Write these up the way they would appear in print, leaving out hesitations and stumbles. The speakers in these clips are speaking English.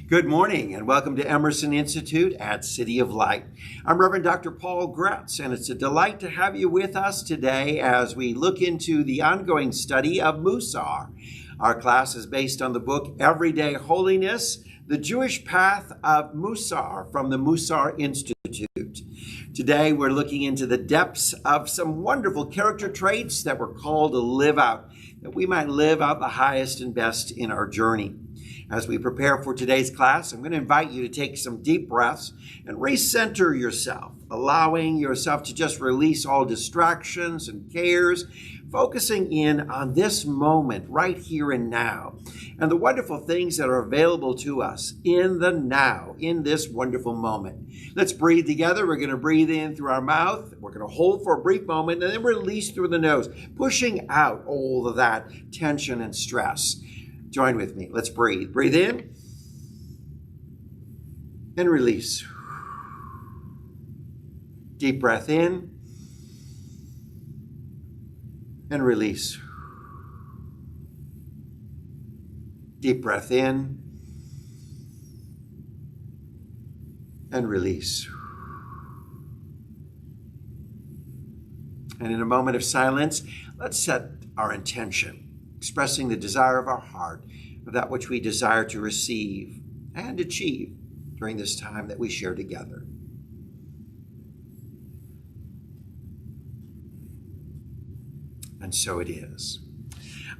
Good morning and welcome to Emerson Institute at City of Light. I'm Reverend Dr. Paul Gretz, and it's a delight to have you with us today as we look into the ongoing study of Musar. Our class is based on the book Everyday Holiness, The Jewish Path of Musar from the Musar Institute. Today we're looking into the depths of some wonderful character traits that we're called to live out, that we might live out the highest and best in our journey. As we prepare for today's class, I'm going to invite you to take some deep breaths and recenter yourself, allowing yourself to just release all distractions and cares, focusing in on this moment right here and now, and the wonderful things that are available to us in the now, in this wonderful moment. Let's breathe together. We're going to breathe in through our mouth. We're going to hold for a brief moment and then release through the nose, pushing out all of that tension and stress. Join with me. Let's breathe. Breathe in and release. Deep breath in and release. Deep breath in and release. And in a moment of silence, let's set our intention, expressing the desire of our heart of that which we desire to receive and achieve during this time that we share together. And so it is.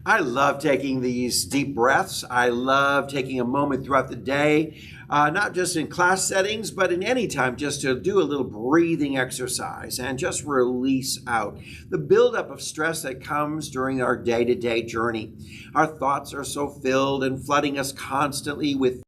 I love taking these deep breaths. I love taking a moment throughout the day, not just in class settings, but in any time, just to do a little breathing exercise and just release out the buildup of stress that comes during our day-to-day journey. Our thoughts are so filled and flooding us constantly with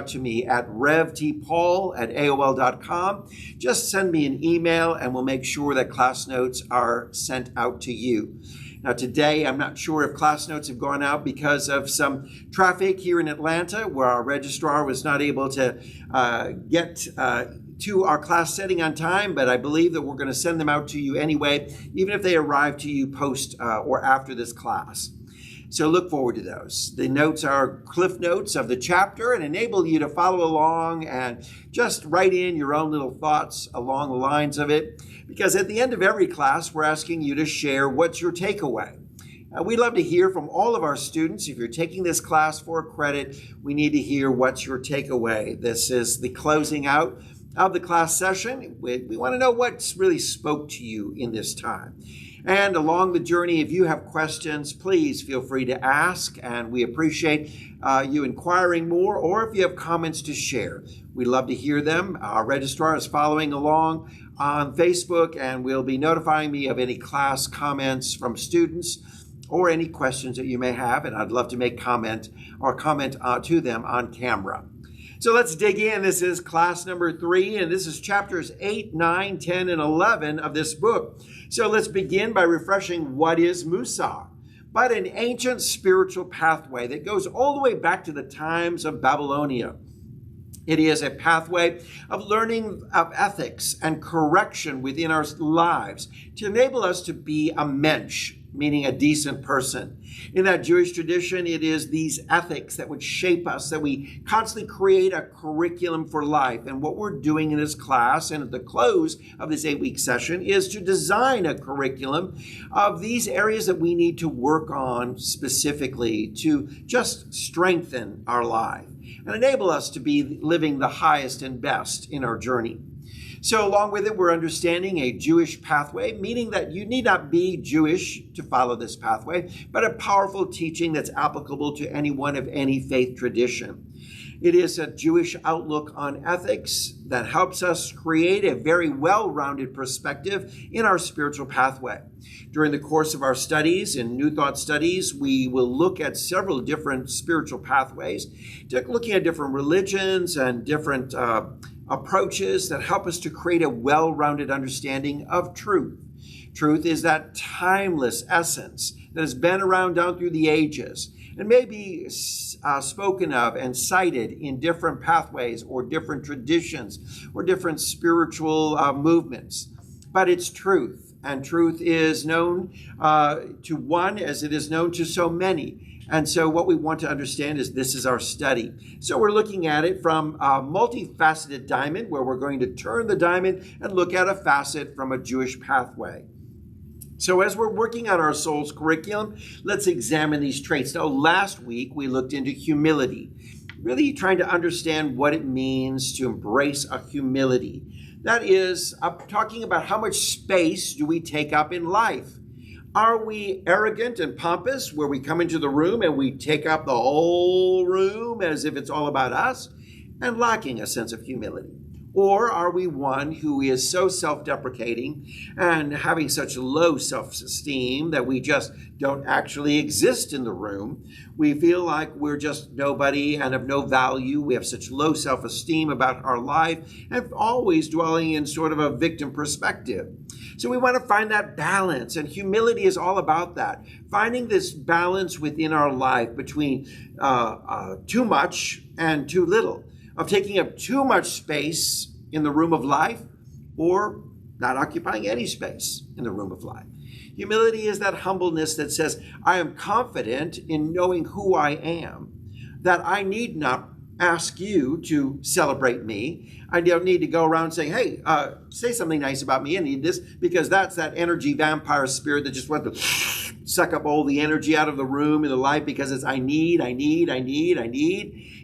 to me at revtpaul@aol.com. Just send me an email and we'll make sure that class notes are sent out to you. Now today, I'm not sure if class notes have gone out because of some traffic here in Atlanta where our registrar was not able to get to our class setting on time, but I believe that we're going to send them out to you anyway, even if they arrive to you post or after this class. So look forward to those. The notes are cliff notes of the chapter and enable you to follow along and just write in your own little thoughts along the lines of it. Because at the end of every class, we're asking you to share what's your takeaway. We'd love to hear from all of our students. If you're taking this class for a credit, we need to hear what's your takeaway. This is the closing out of the class session. We want to know what's really spoke to you in this time. And along the journey, if you have questions, please feel free to ask, and we appreciate you inquiring more, or if you have comments to share, we'd love to hear them. Our registrar is following along on Facebook, and will be notifying me of any class comments from students or any questions that you may have, and I'd love to make comment to them on camera. So let's dig in. This is class number 3, and this is chapters 8, 9, 10, and 11 of this book. So let's begin by refreshing what is Musar, but an ancient spiritual pathway that goes all the way back to the times of Babylonia. It is a pathway of learning of ethics and correction within our lives to enable us to be a mensch, meaning a decent person. In that Jewish tradition, it is these ethics that would shape us, that we constantly create a curriculum for life. And what we're doing in this class and at the close of this 8-week session is to design a curriculum of these areas that we need to work on specifically to just strengthen our life and enable us to be living the highest and best in our journey. So along with it, we're understanding a Jewish pathway, meaning that you need not be Jewish to follow this pathway, but a powerful teaching that's applicable to anyone of any faith tradition. It is a Jewish outlook on ethics that helps us create a very well-rounded perspective in our spiritual pathway. During the course of our studies in New Thought Studies, we will look at several different spiritual pathways, looking at different religions and different approaches that help us to create a well-rounded understanding of truth. Truth is that timeless essence that has been around down through the ages and may be spoken of and cited in different pathways or different traditions or different spiritual movements. but it's truth. And truth is known to one as it is known to so many. And so what we want to understand is this is our study. So we're looking at it from a multifaceted diamond, where we're going to turn the diamond and look at a facet from a Jewish pathway. So as we're working on our soul's curriculum, let's examine these traits. Now, last week we looked into humility, really trying to understand what it means to embrace a humility. That is, talking about how much space do we take up in life. Are we arrogant and pompous, where we come into the room and we take up the whole room as if it's all about us, and lacking a sense of humility? Or are we one who is so self-deprecating and having such low self-esteem that we just don't actually exist in the room? We feel like we're just nobody and of no value. We have such low self-esteem about our life and always dwelling in sort of a victim perspective. So we want to find that balance, and humility is all about that. Finding this balance within our life between too much and too little, of taking up too much space in the room of life or not occupying any space in the room of life. Humility is that humbleness that says, I am confident in knowing who I am, that I need not ask you to celebrate me. I don't need to go around saying, hey, say something nice about me. I need this, because that's that energy vampire spirit that just wants to suck up all the energy out of the room and the life, because it's I need.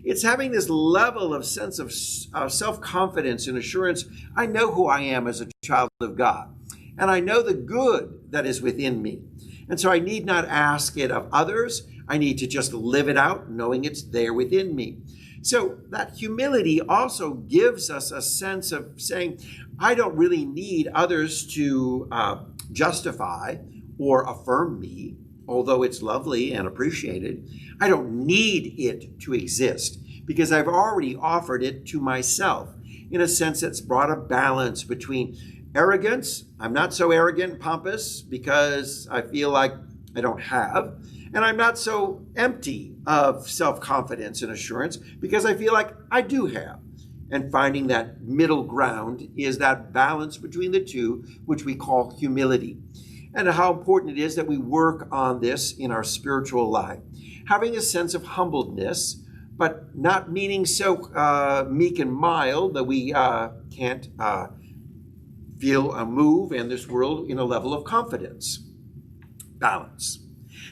It's having this level of sense of self-confidence and assurance. I know who I am as a child of God, and I know the good that is within me. And so I need not ask it of others. I need to just live it out, knowing it's there within me. So that humility also gives us a sense of saying, I don't really need others to justify or affirm me, although it's lovely and appreciated. I don't need it to exist, because I've already offered it to myself. In a sense, that's brought a balance between arrogance. I'm not so arrogant and pompous because I feel like I don't have. And I'm not so empty of self-confidence and assurance because I feel like I do have. And finding that middle ground is that balance between the two, which we call humility. And how important it is that we work on this in our spiritual life. Having a sense of humbleness, but not meaning so meek and mild that we can't feel a move in this world in a level of confidence. Balance.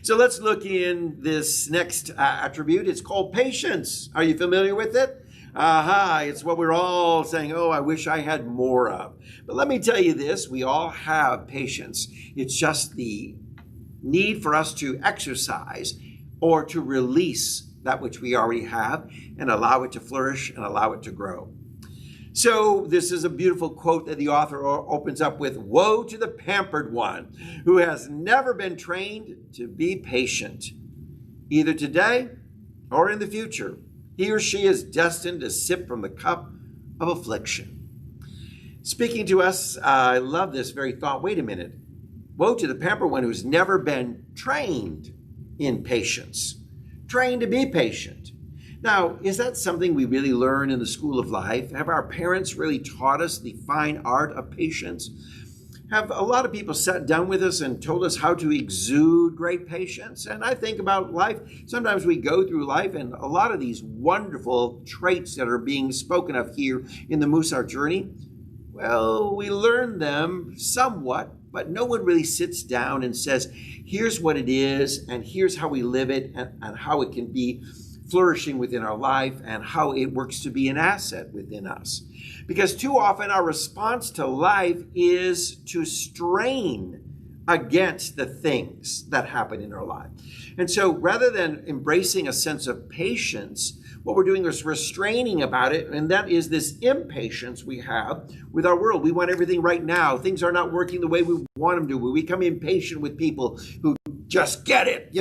So let's look in this next attribute. It's called patience. Are you familiar with it? It's what we're all saying, oh, I wish I had more of. But let me tell you this, we all have patience. It's just the need for us to exercise or to release that which we already have and allow it to flourish and allow it to grow. So this is a beautiful quote that the author opens up with, woe to the pampered one who has never been trained to be patient. Either today or in the future, he or she is destined to sip from the cup of affliction. Speaking to us, I love this very thought. Wait a minute. Woe to the pampered one who's never been trained in patience. Trained to be patient. Now, is that something we really learn in the school of life? Have our parents really taught us the fine art of patience? Have a lot of people sat down with us and told us how to exude great patience? And I think about life. Sometimes we go through life and a lot of these wonderful traits that are being spoken of here in the Musar journey, well, we learn them somewhat, but no one really sits down and says, here's what it is, and here's how we live it, and how it can be flourishing within our life, and how it works to be an asset within us. Because too often our response to life is to strain against the things that happen in our life. And so rather than embracing a sense of patience, what we're doing is restraining about it, and that is this impatience we have with our world. We want everything right now. Things are not working the way we want them to. We become impatient with people who just get it.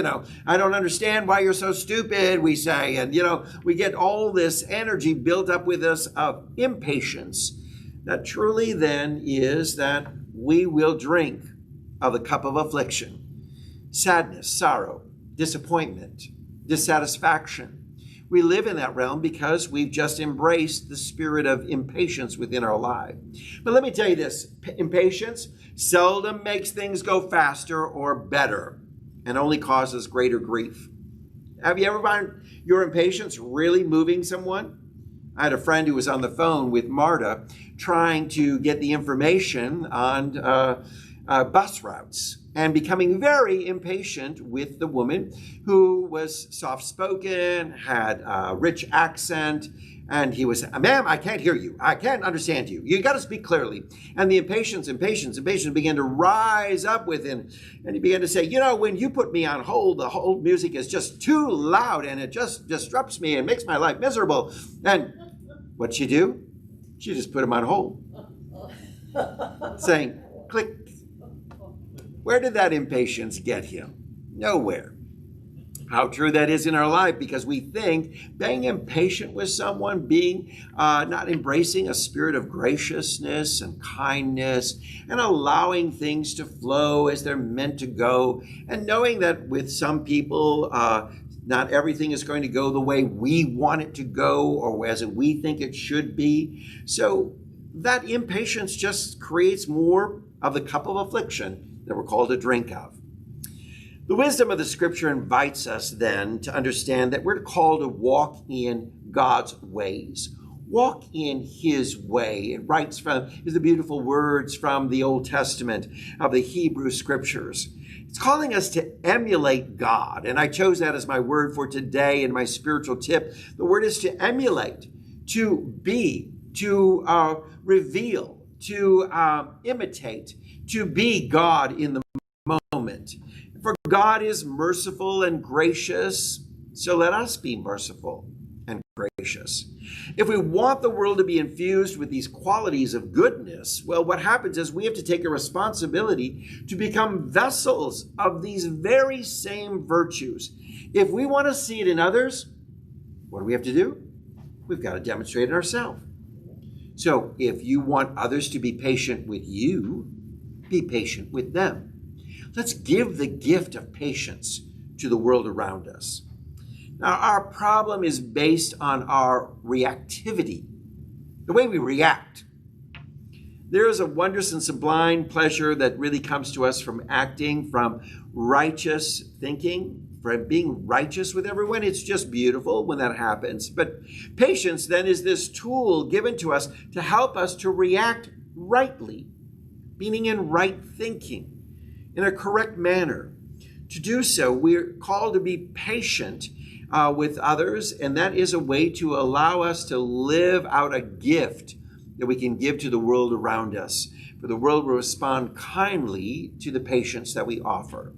I don't understand why you're so stupid, we say. And, we get all this energy built up with us of impatience that truly then is that we will drink of the cup of affliction, sadness, sorrow, disappointment, dissatisfaction. We live in that realm because we've just embraced the spirit of impatience within our life. But let me tell you this, impatience seldom makes things go faster or better and only causes greater grief. Have you ever found your impatience really moving someone? I had a friend who was on the phone with Marta trying to get the information on bus routes and becoming very impatient with the woman who was soft-spoken, had a rich accent, and he was, ma'am, I can't hear you. I can't understand you. You got to speak clearly. And the impatience began to rise up within. And he began to say, when you put me on hold, the hold music is just too loud and it just disrupts me and makes my life miserable. And what'd she do? She just put him on hold, saying, click. Where did that impatience get him? Nowhere. How true that is in our life, because we think being impatient with someone, being not embracing a spirit of graciousness and kindness and allowing things to flow as they're meant to go, and knowing that with some people, not everything is going to go the way we want it to go or as we think it should be. So that impatience just creates more of the cup of affliction that we're called to drink of. The wisdom of the scripture invites us then to understand that we're called to walk in God's ways. Walk in his way. It writes is the beautiful words from the Old Testament of the Hebrew scriptures. It's calling us to emulate God. And I chose that as my word for today and my spiritual tip. The word is to emulate, to be, to reveal, to imitate, to be God in the moment. For God is merciful and gracious, so let us be merciful and gracious. If we want the world to be infused with these qualities of goodness, well, what happens is we have to take a responsibility to become vessels of these very same virtues. If we want to see it in others, what do we have to do? We've got to demonstrate it ourselves. So if you want others to be patient with you, be patient with them. Let's give the gift of patience to the world around us. Now, our problem is based on our reactivity, the way we react. There is a wondrous and sublime pleasure that really comes to us from acting, from righteous thinking, from being righteous with everyone. It's just beautiful when that happens. But patience then is this tool given to us to help us to react rightly, meaning in right thinking, in a correct manner. To do so, we're called to be patient with others, and that is a way to allow us to live out a gift that we can give to the world around us. For the world will respond kindly to the patience that we offer.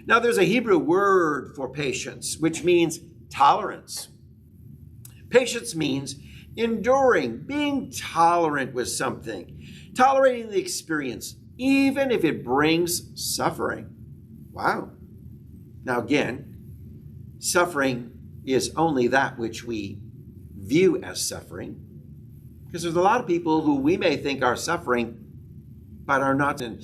Now, there's a Hebrew word for patience, which means tolerance. Patience means enduring, being tolerant with something, tolerating the experience, even if it brings suffering. Wow. Now again, suffering is only that which we view as suffering, because there's a lot of people who we may think are suffering, but are not. And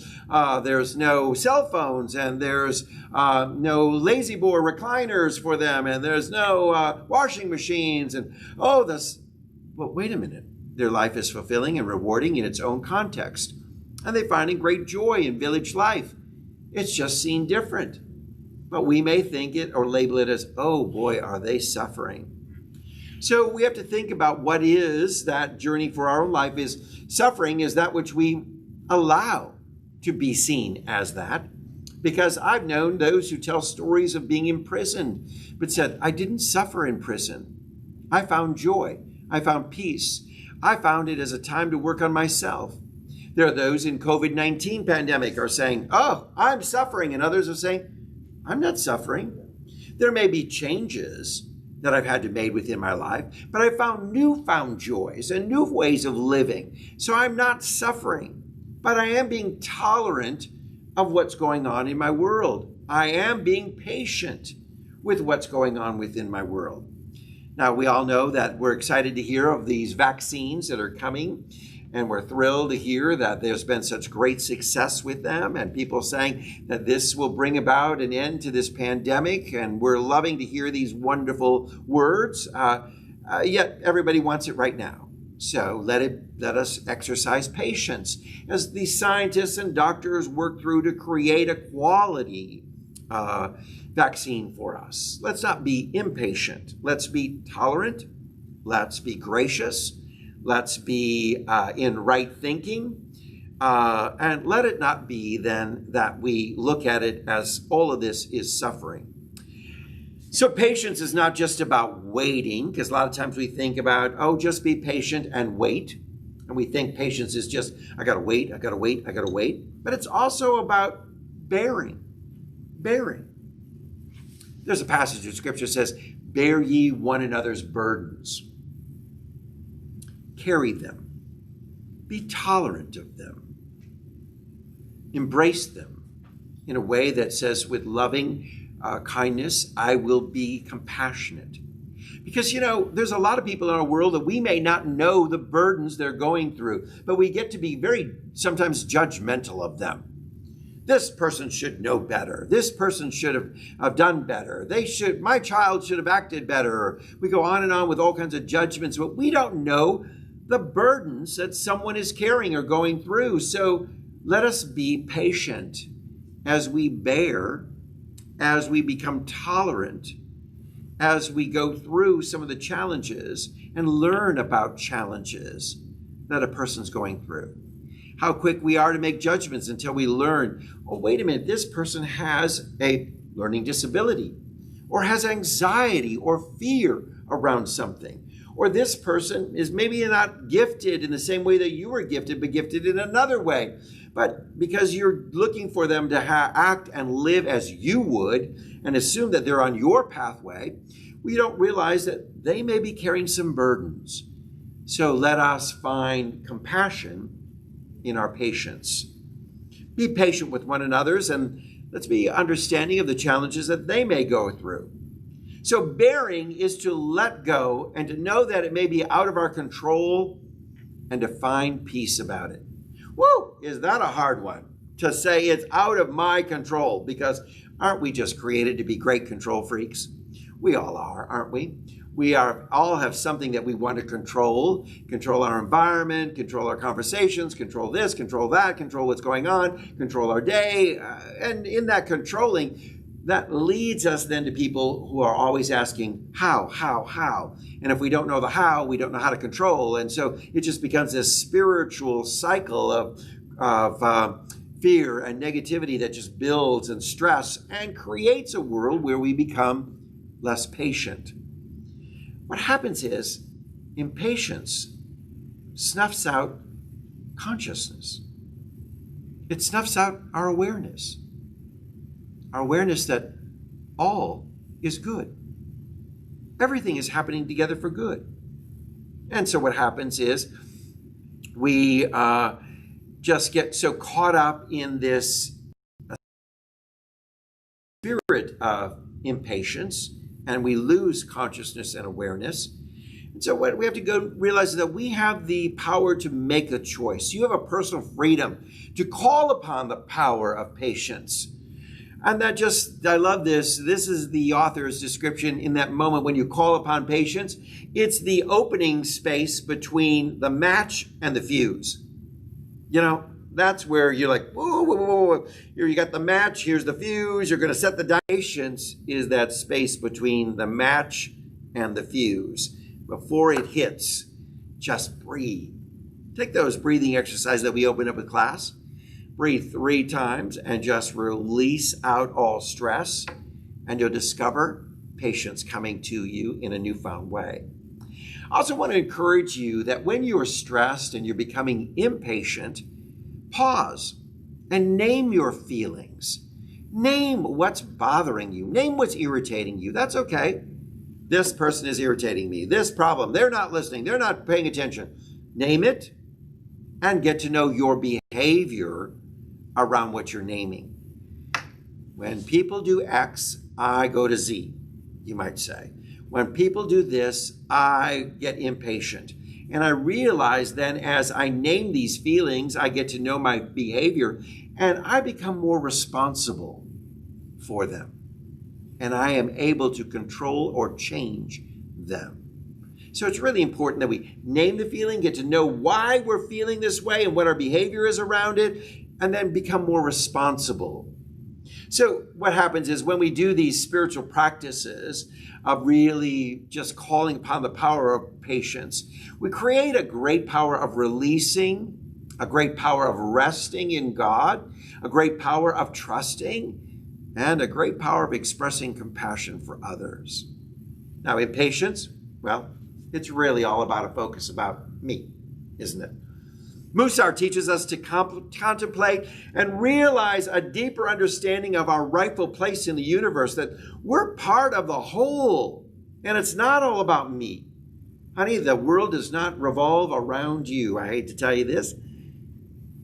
there's no cell phones, and there's no lazy boy recliners for them, and there's no washing machines, and but wait a minute. Their life is fulfilling and rewarding in its own context, and they're finding great joy in village life. It's just seen different. But we may think it or label it as, oh boy, are they suffering. So we have to think about what is that journey for our own life. Is suffering is that which we allow to be seen as that. Because I've known those who tell stories of being imprisoned, but said, I didn't suffer in prison. I found joy. I found peace. I found it as a time to work on myself. There are those in COVID-19 pandemic are saying, oh, I'm suffering. And others are saying, I'm not suffering. There may be changes that I've had to make within my life, but I found newfound joys and new ways of living. So I'm not suffering, but I am being tolerant of what's going on in my world. I am being patient with what's going on within my world. Now, we all know that we're excited to hear of these vaccines that are coming. And we're thrilled to hear that there's been such great success with them and people saying that this will bring about an end to this pandemic. And we're loving to hear these wonderful words. Yet everybody wants it right now. So let us exercise patience as the scientists and doctors work through to create a quality vaccine for us. Let's not be impatient. Let's be tolerant. Let's be gracious. Let's be in right thinking. And let it not be then that we look at it as all of this is suffering. So patience is not just about waiting, because a lot of times we think about, oh, just be patient and wait. And we think patience is just, I got to wait, I got to wait, I got to wait. But it's also about bearing. There's a passage of scripture that says, bear ye one another's burdens. Carry them. Be tolerant of them. Embrace them in a way that says with loving kindness, I will be compassionate. Because, there's a lot of people in our world that we may not know the burdens they're going through, but we get to be very sometimes judgmental of them. This person should know better. This person should have done better. My child should have acted better. We go on and on with all kinds of judgments, but we don't know the burdens that someone is carrying or going through. So let us be patient as we bear, as we become tolerant, as we go through some of the challenges and learn about challenges that a person's going through. How quick we are to make judgments until we learn, oh, wait a minute, this person has a learning disability or has anxiety or fear around something. Or this person is maybe not gifted in the same way that you were gifted, but gifted in another way. But because you're looking for them to act and live as you would and assume that they're on your pathway, we don't realize that they may be carrying some burdens. So let us find compassion in our patience. Be patient with one another, and let's be understanding of the challenges that they may go through. So bearing is to let go and to know that it may be out of our control and to find peace about it. Woo! Is that a hard one? To say it's out of my control, because aren't we just created to be great control freaks? We all are, aren't we? We all have something that we want to control our environment, control our conversations, control this, control that, control what's going on, control our day. And in that controlling, that leads us then to people who are always asking, how? And if we don't know the how, we don't know how to control. And so it just becomes this spiritual cycle of fear and negativity that just builds and stress and creates a world where we become less patient. What happens is impatience snuffs out consciousness. It snuffs out our awareness that all is good. Everything is happening together for good. And so what happens is we just get so caught up in this spirit of impatience, and we lose consciousness and awareness. And so what we have to go realize is that we have the power to make a choice. You have a personal freedom to call upon the power of patience. And I love this. This is the author's description in that moment when you call upon patience. It's the opening space between the match and the fuse. That's where you're like, whoa. Here you got the match, here's the fuse, you're going to set the patience is that space between the match and the fuse. Before it hits, just breathe. Take those breathing exercises that we opened up in class. Breathe 3 times and just release out all stress, and you'll discover patience coming to you in a newfound way. I also want to encourage you that when you are stressed and you're becoming impatient, pause and name your feelings. Name what's bothering you. Name what's irritating you. That's okay. This person is irritating me. This problem, they're not listening. They're not paying attention. Name it and get to know your behavior around what you're naming. When people do X, I go to Z, you might say. When people do this, I get impatient. And I realize then as I name these feelings, I get to know my behavior and I become more responsible for them. And I am able to control or change them. So it's really important that we name the feeling, get to know why we're feeling this way and what our behavior is around it, and then become more responsible. So what happens is when we do these spiritual practices of really just calling upon the power of patience, we create a great power of releasing, a great power of resting in God, a great power of trusting, and a great power of expressing compassion for others. Now, in patience, well, it's really all about a focus about me, isn't it? Musar teaches us to contemplate and realize a deeper understanding of our rightful place in the universe, that we're part of the whole, and it's not all about me. Honey, the world does not revolve around you. I hate to tell you this.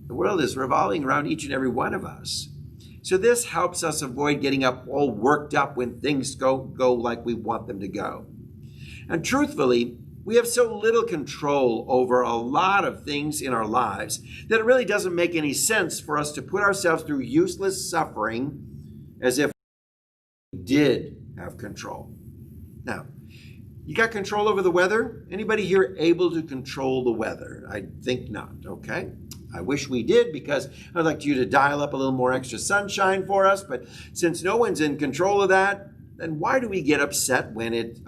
The world is revolving around each and every one of us. So this helps us avoid getting all worked up when things go like we want them to go. And truthfully, we have so little control over a lot of things in our lives that it really doesn't make any sense for us to put ourselves through useless suffering as if we did have control. Now, you got control over the weather? Anybody here able to control the weather? I think not, okay? I wish we did, because I'd like you to dial up a little more extra sunshine for us, but since no one's in control of that, then why do we get upset when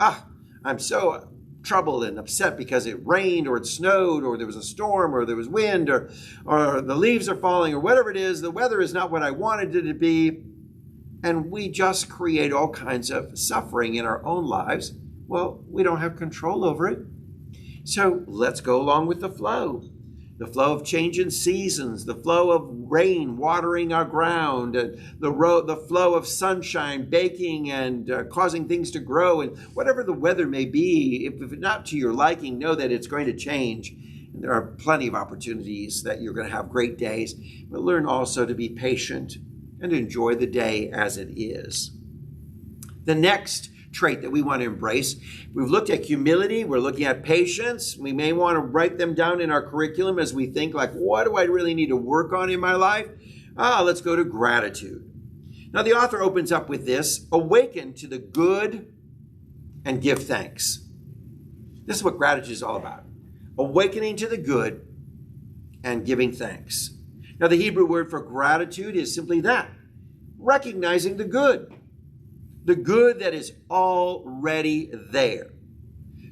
I'm so troubled and upset because it rained or it snowed or there was a storm or there was wind or the leaves are falling or whatever it is. The weather is not what I wanted it to be. And we just create all kinds of suffering in our own lives. Well, we don't have control over it. So let's go along with the flow. The flow of changing seasons, the flow of rain watering our ground, the flow of sunshine baking and causing things to grow, and whatever the weather may be, if it's not to your liking, know that it's going to change. And there are plenty of opportunities that you're going to have great days, but learn also to be patient and enjoy the day as it is. The next trait that we want to embrace. We've looked at humility. We're looking at patience. We may want to write them down in our curriculum as we think like, what do I really need to work on in my life? Let's go to gratitude. Now the author opens up with this: awaken to the good and give thanks. This is what gratitude is all about. Awakening to the good and giving thanks. Now the Hebrew word for gratitude is simply that: recognizing the good. The good that is already there.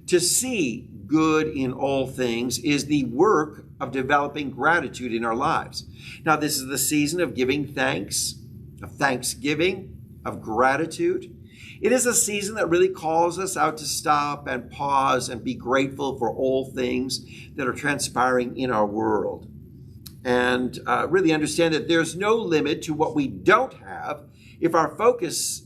To see good in all things is the work of developing gratitude in our lives. Now, this is the season of giving thanks, of thanksgiving, of gratitude. It is a season that really calls us out to stop and pause and be grateful for all things that are transpiring in our world. And really understand that there's no limit to what we don't have if our focus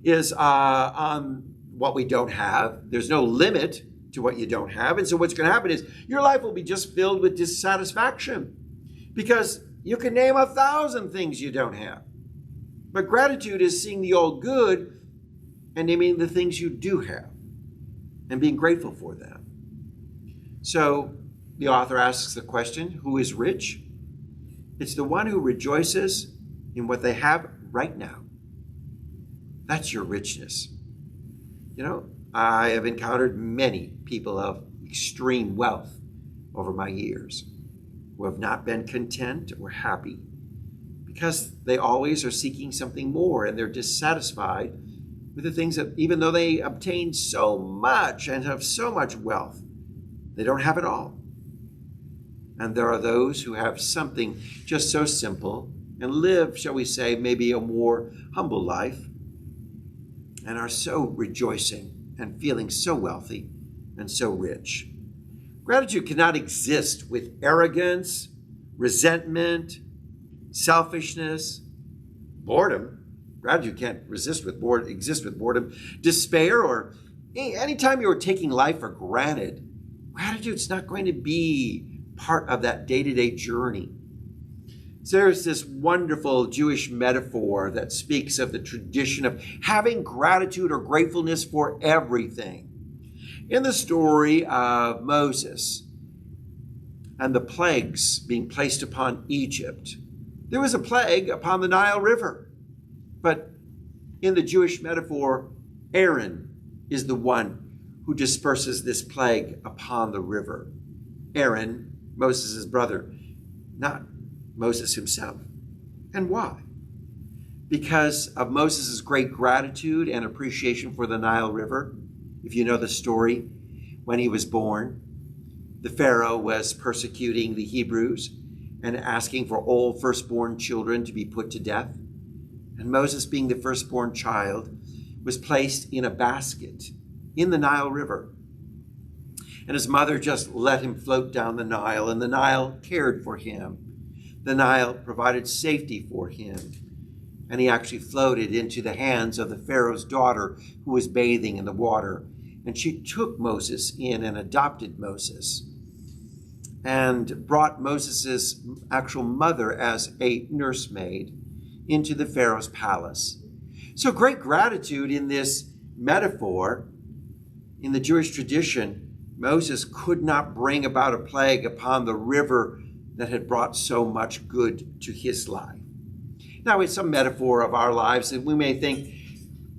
is on what we don't have. There's no limit to what you don't have. And so what's going to happen is your life will be just filled with dissatisfaction, because you can name 1,000 things you don't have. But gratitude is seeing the all good and naming the things you do have and being grateful for them. So the author asks the question, who is rich? It's the one who rejoices in what they have right now. That's your richness. You know, I have encountered many people of extreme wealth over my years who have not been content or happy because they always are seeking something more, and they're dissatisfied with the things that, even though they obtain so much and have so much wealth, they don't have it all. And there are those who have something just so simple and live, shall we say, maybe a more humble life, and are so rejoicing and feeling so wealthy and so rich. Gratitude cannot exist with arrogance, resentment, selfishness, boredom. Gratitude can't exist with boredom, despair, or anytime you're taking life for granted. Gratitude's not going to be part of that day-to-day journey. So there's this wonderful Jewish metaphor that speaks of the tradition of having gratitude or gratefulness for everything. In the story of Moses and the plagues being placed upon Egypt, there was a plague upon the Nile River. But in the Jewish metaphor, Aaron is the one who disperses this plague upon the river. Aaron, Moses' brother, not Moses himself. And why? Because of Moses' great gratitude and appreciation for the Nile River. If you know the story, when he was born, the Pharaoh was persecuting the Hebrews and asking for all firstborn children to be put to death. And Moses, being the firstborn child, was placed in a basket in the Nile River. And his mother just let him float down the Nile, and the Nile cared for him. The Nile provided safety for him. And he actually floated into the hands of the Pharaoh's daughter who was bathing in the water. And she took Moses in and adopted Moses and brought Moses' actual mother as a nursemaid into the Pharaoh's palace. So great gratitude in this metaphor. In the Jewish tradition, Moses could not bring about a plague upon the river that had brought so much good to his life. Now, it's a metaphor of our lives, and we may think,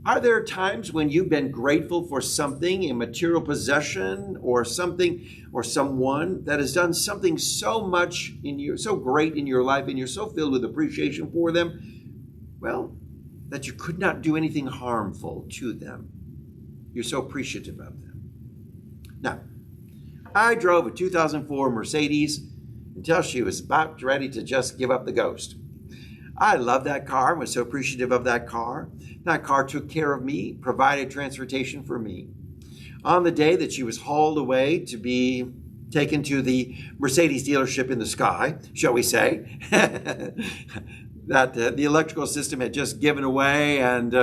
are there times when you've been grateful for something, a material possession, or something, or someone that has done something so much so great in your life, and you're so filled with appreciation for them, well, that you could not do anything harmful to them? You're so appreciative of them. Now, I drove a 2004 Mercedes until she was about ready to just give up the ghost. I loved that car and was so appreciative of that car. That car took care of me, provided transportation for me. On the day that she was hauled away to be taken to the Mercedes dealership in the sky, shall we say, that the electrical system had just given away, and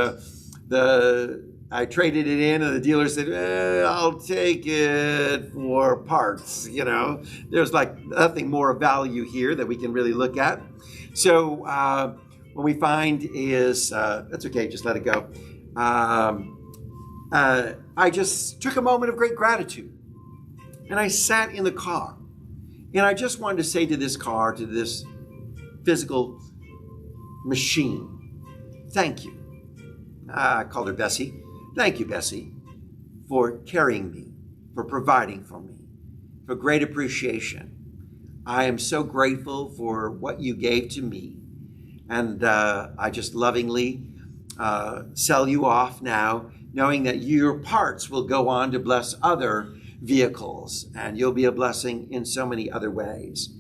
I traded it in, and the dealer said, I'll take it for parts. You know, there's like nothing more of value here that we can really look at. So what we find is, that's okay, just let it go. I just took a moment of great gratitude, and I sat in the car, and I just wanted to say to this car, to this physical machine, thank you. I called her Bessie. Thank you, Bessie, for carrying me, for providing for me, for great appreciation. I am so grateful for what you gave to me. And I just lovingly sell you off now, knowing that your parts will go on to bless other vehicles, and you'll be a blessing in so many other ways.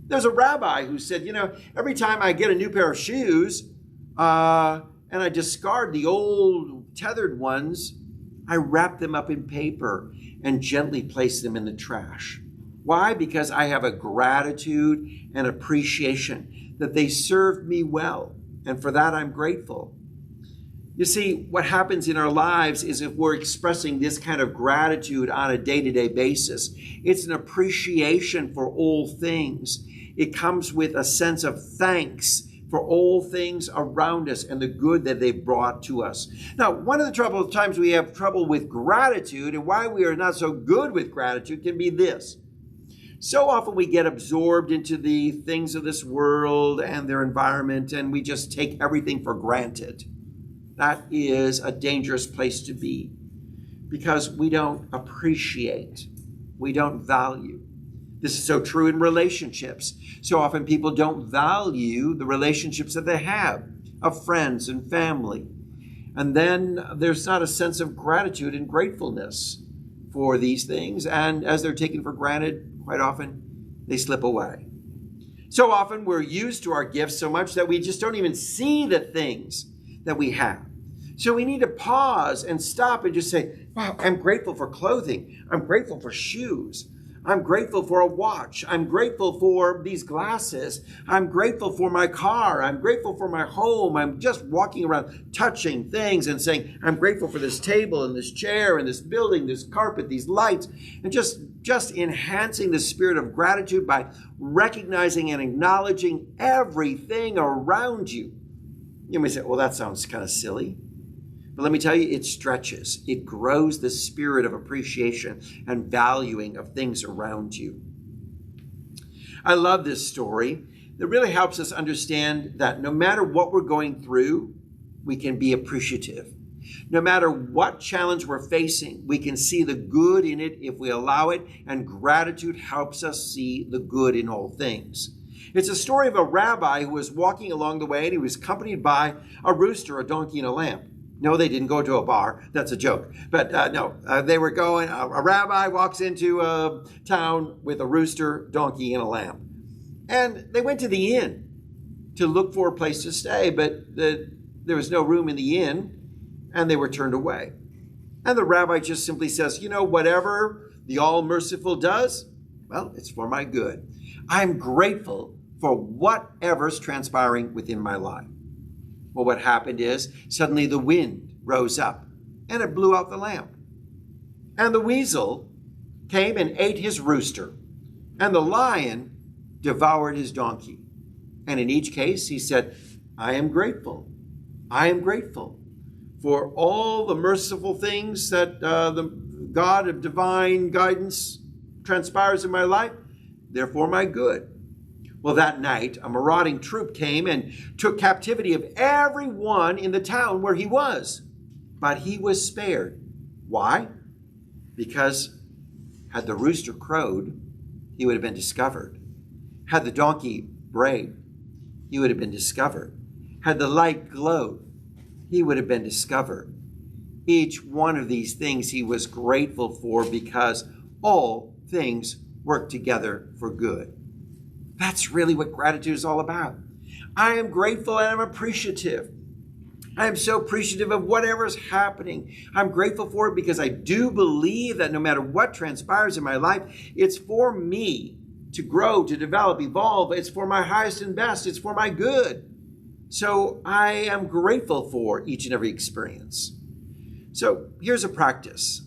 There's a rabbi who said, every time I get a new pair of shoes and I discard the old tethered ones, I wrap them up in paper and gently place them in the trash. Why? Because I have a gratitude and appreciation that they served me well, and for that I'm grateful. You see, what happens in our lives is if we're expressing this kind of gratitude on a day-to-day basis, it's an appreciation for all things. It comes with a sense of thanks for all things around us and the good that they've brought to us. Now, one of the times we have trouble with gratitude, and why we are not so good with gratitude, can be this. So often we get absorbed into the things of this world and their environment, and we just take everything for granted. That is a dangerous place to be, because we don't appreciate, we don't value. This is so true in relationships. So often people don't value the relationships that they have of friends and family. And then there's not a sense of gratitude and gratefulness for these things. And as they're taken for granted, quite often they slip away. So often we're used to our gifts so much that we just don't even see the things that we have. So we need to pause and stop and just say, wow, I'm grateful for clothing. I'm grateful for shoes. I'm grateful for a watch. I'm grateful for these glasses. I'm grateful for my car. I'm grateful for my home. I'm just walking around touching things and saying, I'm grateful for this table and this chair and this building, this carpet, these lights, and just enhancing the spirit of gratitude by recognizing and acknowledging everything around you. You may say, well, that sounds kind of silly. But let me tell you, it stretches. It grows the spirit of appreciation and valuing of things around you. I love this story. It really helps us understand that no matter what we're going through, we can be appreciative. No matter what challenge we're facing, we can see the good in it if we allow it, and gratitude helps us see the good in all things. It's a story of a rabbi who was walking along the way, and he was accompanied by a rooster, a donkey, and a lamb. No, they didn't go to a bar. That's a joke. But they were going, a rabbi walks into a town with a rooster, donkey, and a lamb. And they went to the inn to look for a place to stay, but there was no room in the inn, and they were turned away. And the rabbi just simply says, whatever the all-merciful does, well, it's for my good. I'm grateful for whatever's transpiring within my life. Well, what happened is suddenly the wind rose up and it blew out the lamp. And the weasel came and ate his rooster. And the lion devoured his donkey. And in each case, he said, I am grateful. I am grateful for all the merciful things that the God of divine guidance transpires in my life. Therefore, my good. Well, that night, a marauding troop came and took captivity of everyone in the town where he was. But he was spared. Why? Because had the rooster crowed, he would have been discovered. Had the donkey brayed, he would have been discovered. Had the light glowed, he would have been discovered. Each one of these things he was grateful for because all things work together for good. That's really what gratitude is all about. I am grateful and I'm appreciative. I am so appreciative of whatever is happening. I'm grateful for it because I do believe that no matter what transpires in my life, it's for me to grow, to develop, evolve. It's for my highest and best. It's for my good. So I am grateful for each and every experience. So here's a practice.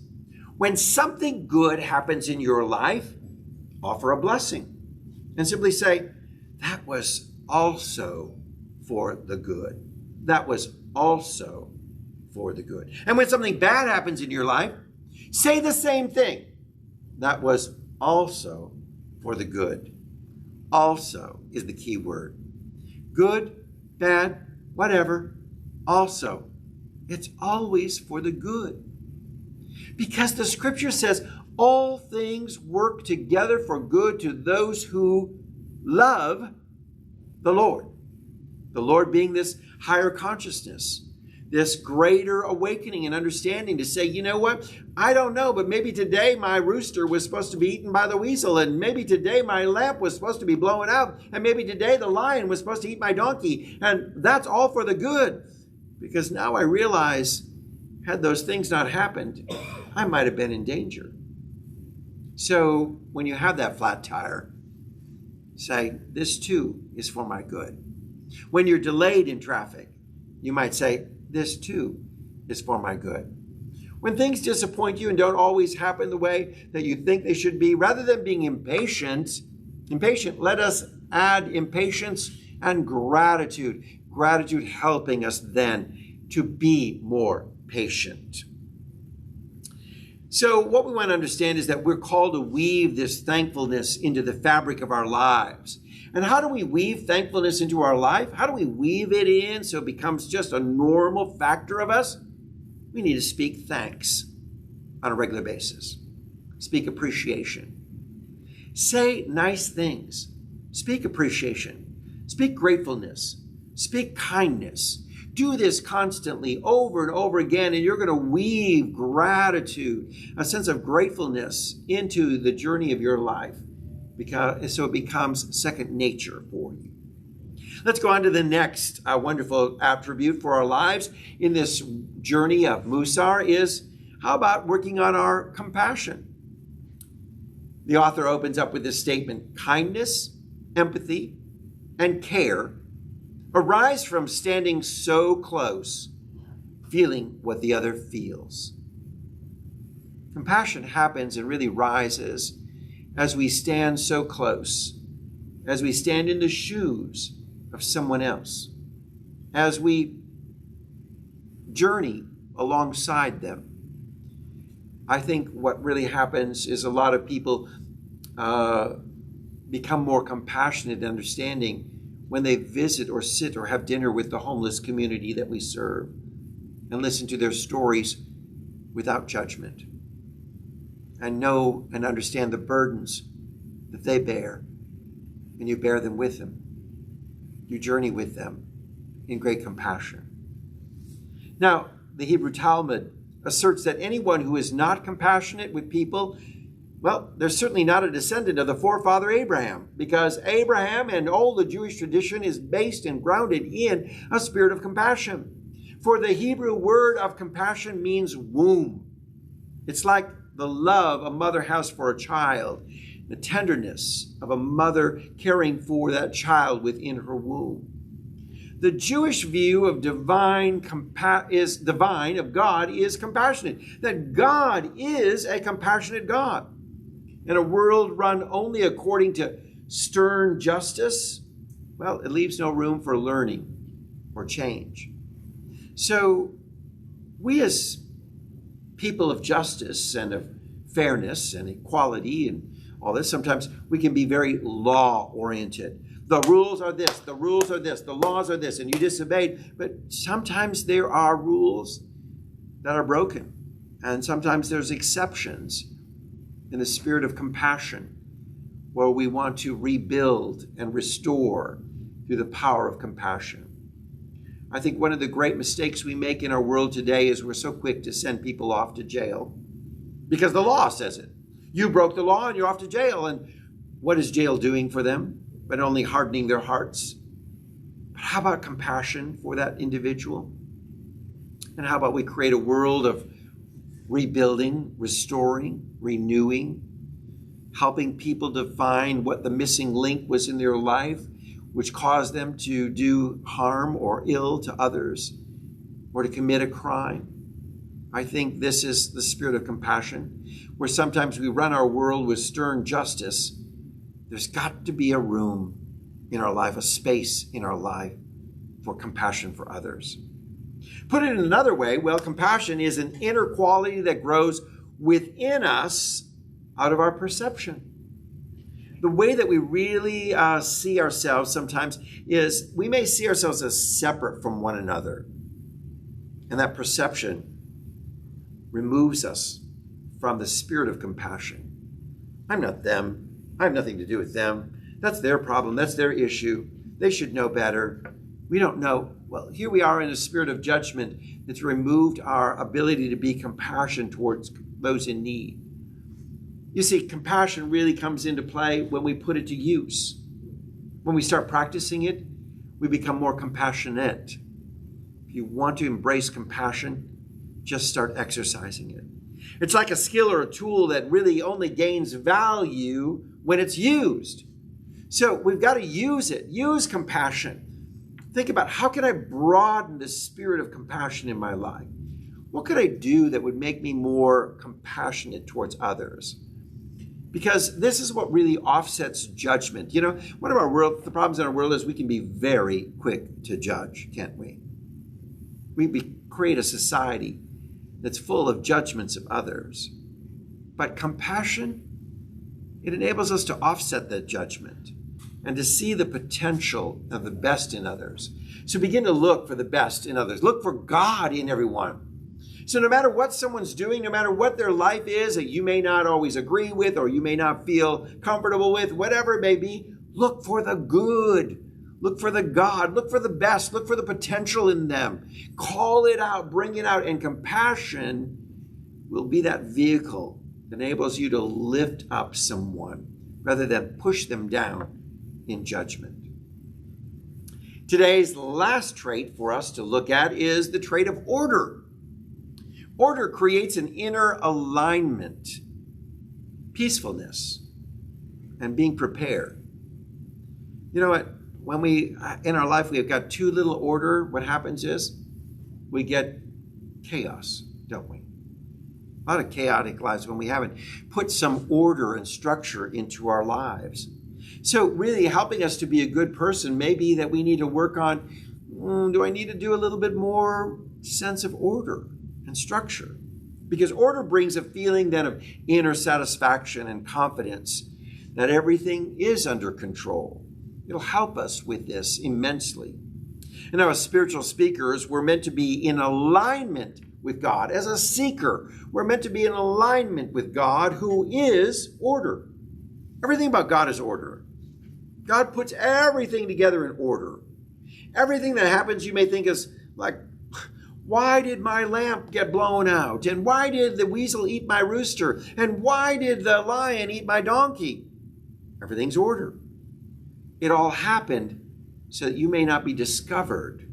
When something good happens in your life, offer a blessing. And simply say, that was also for the good. That was also for the good. And when something bad happens in your life, say the same thing. That was also for the good. Also is the key word. Good, bad, whatever, also. It's always for the good. Because the scripture says, all things work together for good to those who love the Lord. The Lord being this higher consciousness, this greater awakening and understanding to say, you know what? I don't know, but maybe today my rooster was supposed to be eaten by the weasel, and maybe today my lamp was supposed to be blown out, and maybe today the lion was supposed to eat my donkey, and that's all for the good. Because now I realize, had those things not happened, I might have been in danger. So when you have that flat tire, say, this too is for my good. When you're delayed in traffic, you might say, this too is for my good. When things disappoint you and don't always happen the way that you think they should be, rather than being impatient, let us add impatience and gratitude. Gratitude helping us then to be more patient. So what we want to understand is that we're called to weave this thankfulness into the fabric of our lives. And how do we weave thankfulness into our life? How do we weave it in so it becomes just a normal factor of us? We need to speak thanks on a regular basis. Speak appreciation. Say nice things. Speak appreciation. Speak gratefulness. Speak kindness. Do this constantly over and over again, and you're going to weave gratitude, a sense of gratefulness into the journey of your life, so it becomes second nature for you. Let's go on to the next wonderful attribute for our lives in this journey of Musar is, how about working on our compassion? The author opens up with this statement, kindness, empathy, and care arise from standing so close, feeling what the other feels. Compassion happens and really rises as we stand so close, as we stand in the shoes of someone else, as we journey alongside them. I think what really happens is a lot of people become more compassionate and understanding when they visit or sit or have dinner with the homeless community that we serve and listen to their stories without judgment and know and understand the burdens that they bear, and you bear them with them. You journey with them in great compassion. Now, the Hebrew Talmud asserts that anyone who is not compassionate with people, well, they're certainly not a descendant of the forefather Abraham, because Abraham and all the Jewish tradition is based and grounded in a spirit of compassion. For the Hebrew word of compassion means womb. It's like the love a mother has for a child, the tenderness of a mother caring for that child within her womb. The Jewish view of of God is compassionate, that God is a compassionate God. In a world run only according to stern justice, well, it leaves no room for learning or change. So we as people of justice and of fairness and equality and all this, sometimes we can be very law-oriented. The rules are this, the rules are this, the laws are this, and you disobeyed. But sometimes there are rules that are broken, and sometimes there's exceptions in the spirit of compassion, where we want to rebuild and restore through the power of compassion. I think one of the great mistakes we make in our world today is we're so quick to send people off to jail because the law says it. You broke the law and you're off to jail. And what is jail doing for them but only hardening their hearts? But how about compassion for that individual? And how about we create a world of rebuilding, restoring, renewing, helping people to find what the missing link was in their life, which caused them to do harm or ill to others or to commit a crime. I think this is the spirit of compassion, where sometimes we run our world with stern justice. There's got to be a room in our life, a space in our life for compassion for others. Put it in another way, well, compassion is an inner quality that grows within us out of our perception. The way that we really see ourselves sometimes is we may see ourselves as separate from one another. And that perception removes us from the spirit of compassion. I'm not them. I have nothing to do with them. That's their problem. That's their issue. They should know better. We don't know. Well, here we are in a spirit of judgment that's removed our ability to be compassionate towards those in need. You see, compassion really comes into play when we put it to use. When we start practicing it, we become more compassionate. If you want to embrace compassion, just start exercising it. It's like a skill or a tool that really only gains value when it's used. So we've got to use it. Use compassion. Think about, how can I broaden the spirit of compassion in my life? What could I do that would make me more compassionate towards others? Because this is what really offsets judgment. You know, one of the problems in our world is we can be very quick to judge, can't we? We create a society that's full of judgments of others. But compassion, it enables us to offset that judgment and to see the potential of the best in others. So begin to look for the best in others. Look for God in everyone. So no matter what someone's doing, no matter what their life is that you may not always agree with or you may not feel comfortable with, whatever it may be, look for the good. Look for the God. Look for the best. Look for the potential in them. Call it out. Bring it out. And compassion will be that vehicle that enables you to lift up someone rather than push them down in judgment. Today's last trait for us to look at is the trait of order. Order creates an inner alignment, peacefulness, and being prepared. You know what? When in our life, we've got too little order, what happens is we get chaos, don't we? A lot of chaotic lives when we haven't put some order and structure into our lives. So really helping us to be a good person may be that we need to work on, do I need to do a little bit more sense of order and structure. Because order brings a feeling then of inner satisfaction and confidence that everything is under control. It'll help us with this immensely. And now, as spiritual speakers, we're meant to be in alignment with God. As a seeker, we're meant to be in alignment with God, who is order. Everything about God is order. God puts everything together in order. Everything that happens, you may think is like, why did my lamp get blown out? And why did the weasel eat my rooster? And why did the lion eat my donkey? Everything's order. It all happened so that you may not be discovered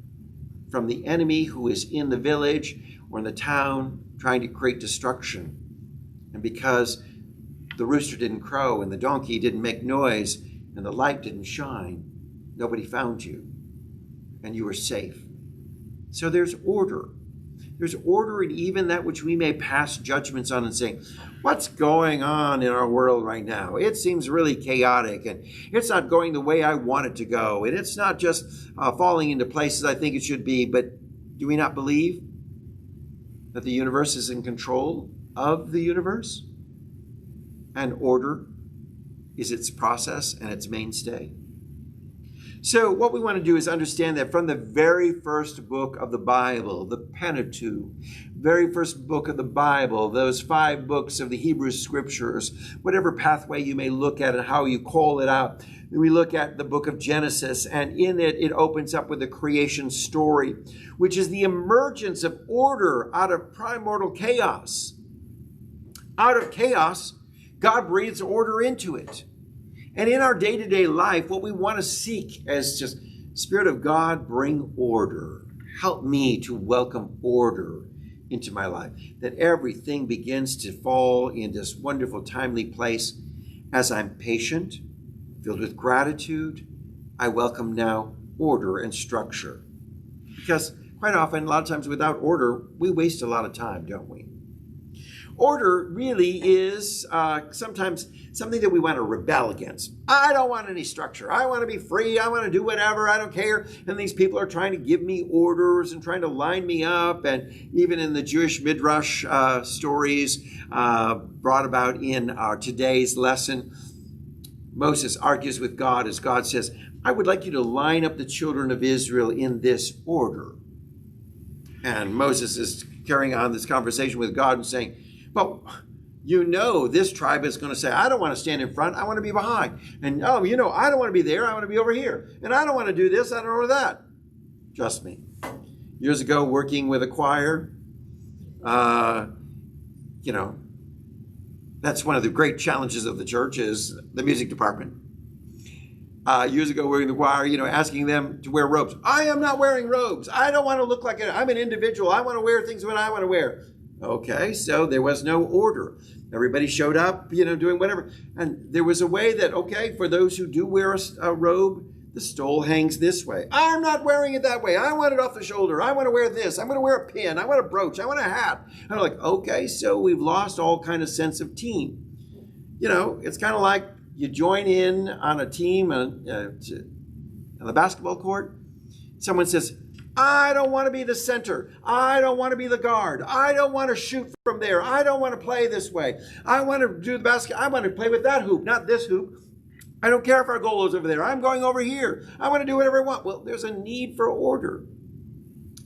from the enemy who is in the village or in the town trying to create destruction. And because the rooster didn't crow and the donkey didn't make noise and the light didn't shine, nobody found you and you were safe. So there's order. There's order in even that which we may pass judgments on and saying, what's going on in our world right now? It seems really chaotic, and it's not going the way I want it to go, and it's not just falling into places I think it should be. But do we not believe that the universe is in control of the universe? And order is its process and its mainstay. So what we want to do is understand that from the very first book of the Bible, the Pentateuch, very first book of the Bible, those 5 books of the Hebrew Scriptures, whatever pathway you may look at and how you call it out, we look at the book of Genesis, and in it, it opens up with the creation story, which is the emergence of order out of primordial chaos. Out of chaos, God breathes order into it. And in our day-to-day life, what we want to seek as just, Spirit of God, bring order. Help me to welcome order into my life. That everything begins to fall in this wonderful, timely place as I'm patient, filled with gratitude. I welcome now order and structure. Because quite often, a lot of times without order, we waste a lot of time, don't we? Order really is sometimes something that we want to rebel against. I don't want any structure. I want to be free. I want to do whatever. I don't care. And these people are trying to give me orders and trying to line me up. And even in the Jewish Midrash stories brought about in our today's lesson, Moses argues with God as God says, I would like you to line up the children of Israel in this order. And Moses is carrying on this conversation with God and saying, well, you know this tribe is going to say, I don't want to stand in front. I want to be behind. And, I don't want to be there. I want to be over here. And I don't want to do this. I don't want that. Trust me. Years ago, working with a choir, that's one of the great challenges of the church is the music department. Years ago, working the choir, asking them to wear robes. I am not wearing robes. I don't want to look like I'm an individual. I want to wear things when I want to wear. Okay, so there was no order. Everybody showed up, doing whatever. And there was a way that, for those who do wear a robe, the stole hangs this way. I'm not wearing it that way. I want it off the shoulder. I want to wear this. I'm going to wear a pin. I want a brooch. I want a hat. And I'm like, okay, so we've lost all kind of sense of team. It's kind of like you join in on a team on the basketball court. Someone says, I don't want to be the center. I don't want to be the guard. I don't want to shoot from there. I don't want to play this way. I want to do the basket. I want to play with that hoop, not this hoop. I don't care if our goal is over there. I'm going over here. I want to do whatever I want. Well, there's a need for order.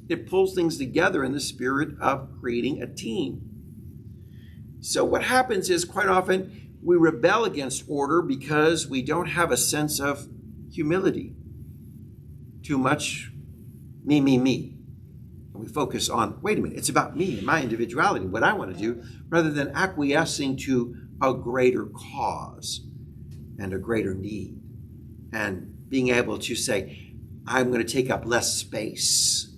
It pulls things together in the spirit of creating a team. So what happens is quite often we rebel against order because we don't have a sense of humility. Too much me. And we focus on, wait a minute, it's about me and my individuality, what I want to do, rather than acquiescing to a greater cause and a greater need. And being able to say, I'm going to take up less space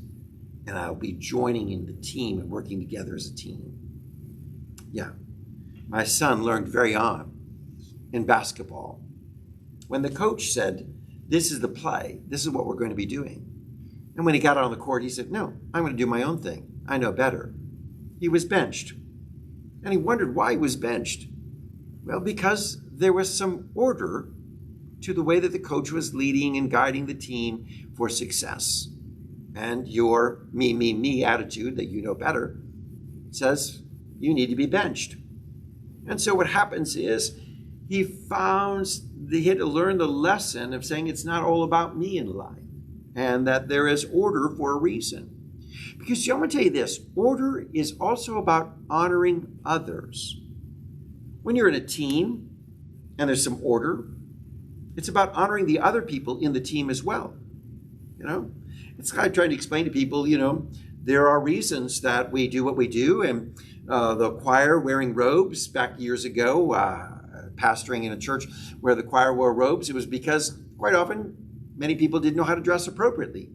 and I'll be joining in the team and working together as a team. Yeah. My son learned very on in basketball. When the coach said, this is the play, this is what we're going to be doing. And when he got out on the court, he said, no, I'm going to do my own thing. I know better. He was benched. And he wondered why he was benched. Well, because there was some order to the way that the coach was leading and guiding the team for success. And your me attitude that you know better says you need to be benched. And so what happens is he had to learn the lesson of saying it's not all about me in life, and that there is order for a reason. Because I'm going to tell you this, order is also about honoring others. When you're in a team and there's some order, it's about honoring the other people in the team as well. It's like trying to explain to people, there are reasons that we do what we do. And the choir wearing robes back years ago, pastoring in a church where the choir wore robes, it was because quite often many people didn't know how to dress appropriately.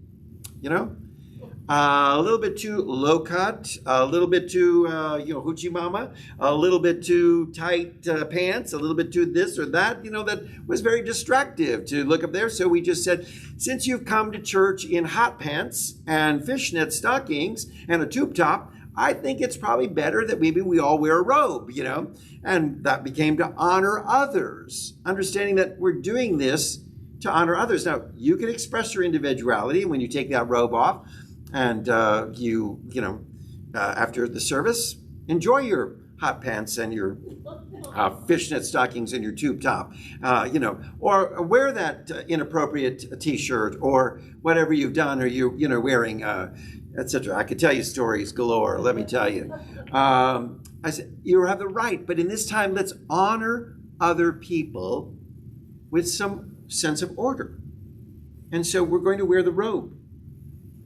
A little bit too low cut, a little bit too, hoochie mama, a little bit too tight pants, a little bit too this or that, that was very distractive to look up there. So we just said, since you've come to church in hot pants and fishnet stockings and a tube top, I think it's probably better that maybe we all wear a robe, and that became to honor others, understanding that we're doing this to honor others. Now, you can express your individuality when you take that robe off. And after the service, enjoy your hot pants and your fishnet stockings and your tube top, or wear that inappropriate T-shirt or whatever you've done or you're wearing, etc. I could tell you stories galore. Let me tell you. I said you have the right, but in this time, let's honor other people with some sense of order. And so we're going to wear the robe.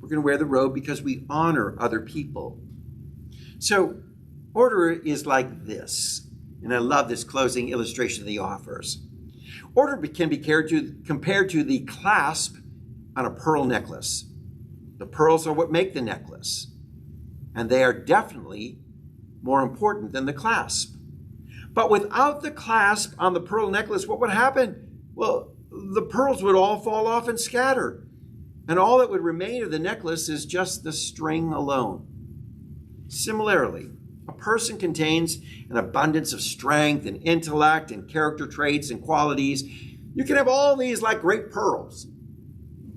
We're going to wear the robe because we honor other people. So order is like this. And I love this closing illustration that he offers. Order can be compared to the clasp on a pearl necklace. The pearls are what make the necklace. And they are definitely more important than the clasp. But without the clasp on the pearl necklace, what would happen? Well, the pearls would all fall off and scatter. And all that would remain of the necklace is just the string alone. Similarly, a person contains an abundance of strength and intellect and character traits and qualities. You can have all these like great pearls,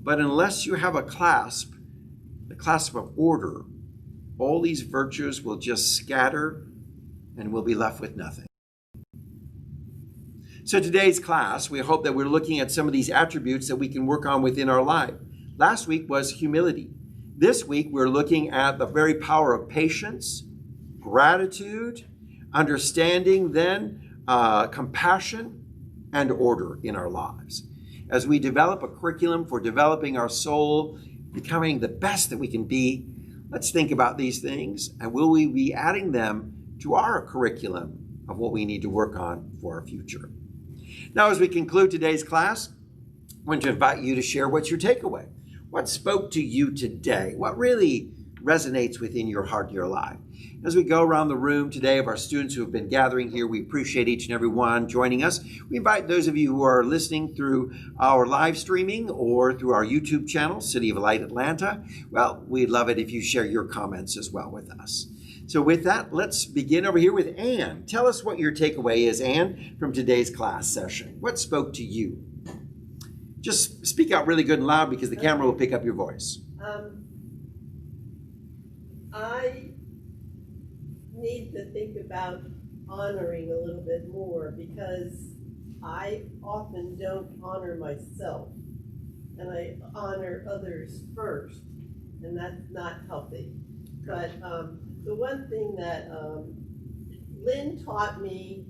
but unless you have a clasp, the clasp of order, all these virtues will just scatter and we'll be left with nothing. So today's class, we hope that we're looking at some of these attributes that we can work on within our life. Last week was humility. This week, we're looking at the very power of patience, gratitude, understanding, then compassion, and order in our lives. As we develop a curriculum for developing our soul, becoming the best that we can be, let's think about these things, and will we be adding them to our curriculum of what we need to work on for our future. Now, as we conclude today's class, I want to invite you to share what's your takeaway. What spoke to you today? What really resonates within your heart, your life? As we go around the room today of our students who have been gathering here, we appreciate each and every one joining us. We invite those of you who are listening through our live streaming or through our YouTube channel, City of Light Atlanta. Well, we'd love it if you share your comments as well with us. So with that, let's begin over here with Anne. Tell us what your takeaway is, Anne, from today's class session. What spoke to you? Just speak out really good and loud because the camera will pick up your voice. I need to think about honoring a little bit more because I often don't honor myself and I honor others first, and that's not healthy. But the one thing that Lynn taught me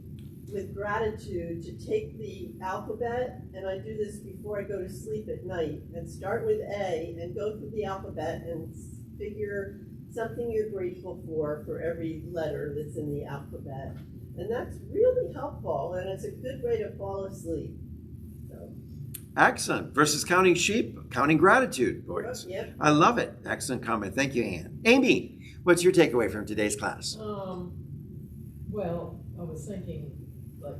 with gratitude to take the alphabet, and I do this before I go to sleep at night, and start with A and go through the alphabet and figure something you're grateful for every letter that's in the alphabet. And that's really helpful, and it's a good way to fall asleep. So. Excellent. Versus counting sheep, counting gratitude, boys. Yep. I love it. Excellent comment. Thank you, Anne. Amy, what's your takeaway from today's class? Well, I was thinking, like,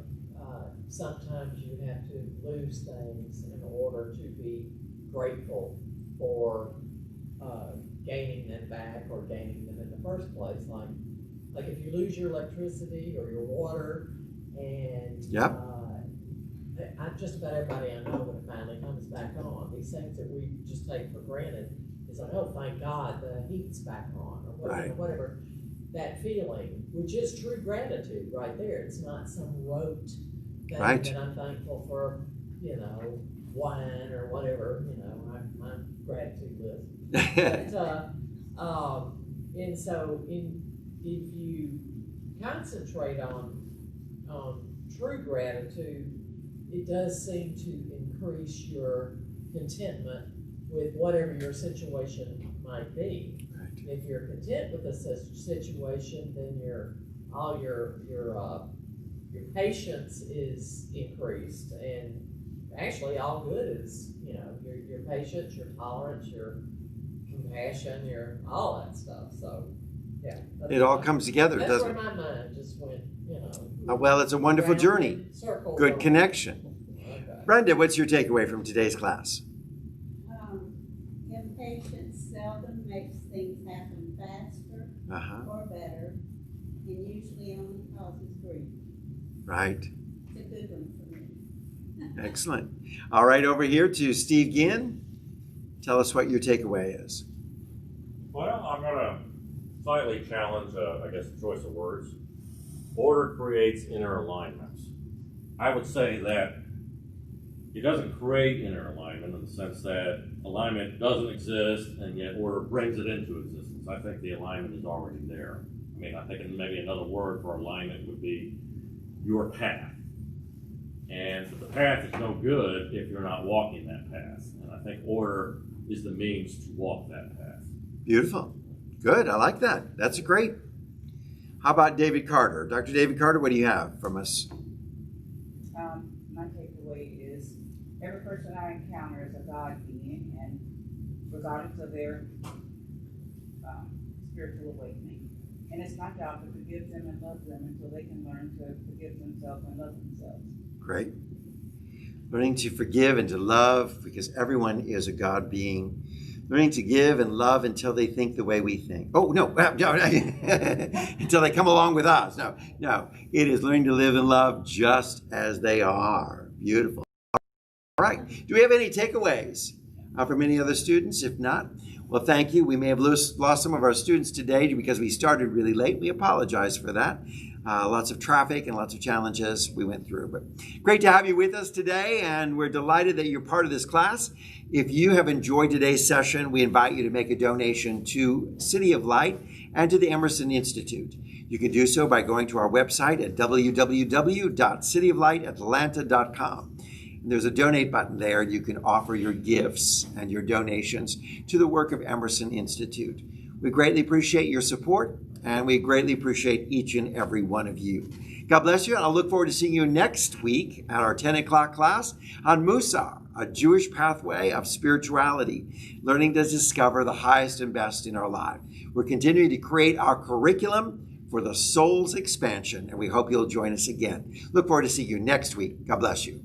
sometimes you have to lose things in order to be grateful for gaining them back or gaining them in the first place. Like if you lose your electricity or your water, and yep. Just about everybody I know when it finally comes back on, these things that we just take for granted is like, oh, thank God the heat's back on, or whatever. Right. Whatever. that feeling, which is true gratitude right there. It's not some rote thing Right. that I'm thankful for, wine or whatever, my gratitude list. And so if you concentrate on true gratitude, it does seem to increase your contentment with whatever your situation might be. Right. If you're content with the situation, then your patience is increased, and actually all good is, your patience, your tolerance, your compassion, your all that stuff. So yeah, It all comes together, that's doesn't where it? my mind just went, Well, it's a wonderful round journey. in circles Good over. connection. Okay. Brenda, what's your takeaway from today's class? Impatience seldom makes things happen faster Uh-huh. or better, and usually only causes grief. Right. It's a good one for me. Excellent. All right, over here to Steve Ginn. Tell us what your takeaway is. Well, I'm going to slightly challenge, the choice of words. Order creates inner alignments. I would say that it doesn't create inner alignment in the sense that alignment doesn't exist and yet order brings it into existence. I think the alignment is already there. I think maybe another word for alignment would be your path. And the path is no good if you're not walking that path. And I think order is the means to walk that path. Beautiful. Good. I like that. That's great. How about David Carter? Dr. David Carter, what do you have from us? My takeaway is every person I encounter is a God being, and regardless of their spiritual awakening. And it's my job to forgive them and love them until they can learn to forgive themselves and love themselves. Great. Learning to forgive and to love, because everyone is a God being. Learning to give and love until they think the way we think. Oh, no, until they come along with us. No. It is learning to live and love just as they are. Beautiful. All right. Do we have any takeaways from any other students? If not, well, thank you. We may have lost some of our students today because we started really late. We apologize for that. Lots of traffic and lots of challenges we went through. But great to have you with us today, and we're delighted that you're part of this class. If you have enjoyed today's session, we invite you to make a donation to City of Light and to the Emerson Institute. You can do so by going to our website at www.cityoflightatlanta.com. And there's a donate button there. You can offer your gifts and your donations to the work of Emerson Institute. We greatly appreciate your support, and we greatly appreciate each and every one of you. God bless you, and I'll look forward to seeing you next week at our 10 o'clock class on Musar, a Jewish pathway of spirituality, learning to discover the highest and best in our life. We're continuing to create our curriculum for the soul's expansion, and we hope you'll join us again. Look forward to seeing you next week. God bless you.